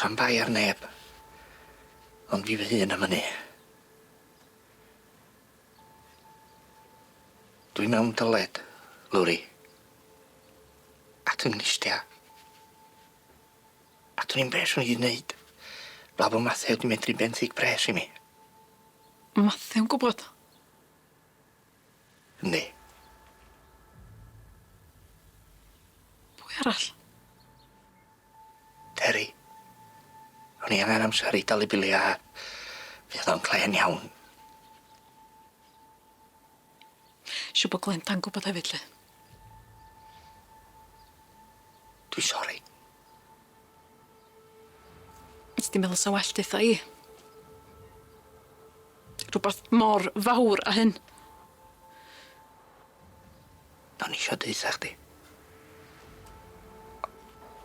Sam bai ar neb. Ond fi fy hun am hynny. Dwi mewn dyled, Lowri. At yng nglistia. A dwi'n beth o'n i wneud. Fel bod Matthew wedi medru benthyg pres i mi. Matthew'n gwybod? Yndi. Pwy arall? Terry. O'n i angen amser i dalu bilia a fydd o'n clen iawn. Siw bod Glenda'n gwybod hefyd, lle? Dwi'n sori. Ys ti'n meddwl sa well ditha i? Rhywbeth mor fawr a hyn. O'n i isio deitha chdi.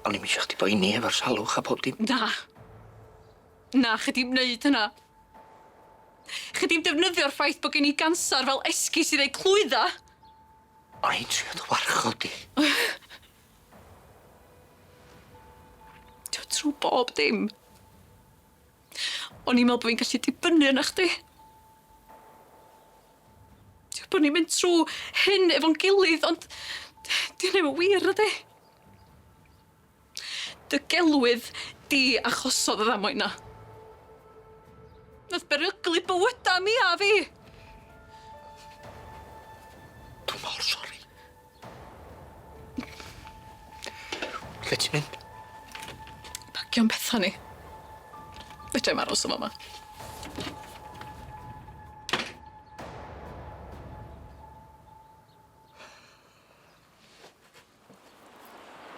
O'n i'm isio chdi boeni efo'r salwch a pob dim. Na. Na, chyd i'n wneud hynna. Chyd i'n defnyddio'r ffaith bod gen i gansar fel esgus i ddeu clwydda. O'n i'n trio dy warchod di. Dwi'n trwy bob dim. O'n i'n meddwl bod fi'n gallu dibynnu yna chdi. Dwi'n bod ni'n mynd trwy hyn efo'n gilydd, ond di'n ddim yn wir, ydi? Dy gelwydd di achosodd y ddamwain na. Nath beryglu bywyda mi a fi. Dwi'n mor sori. Lle ti'n mynd? Pagio'n betha ni. Fedra i'm aros yma.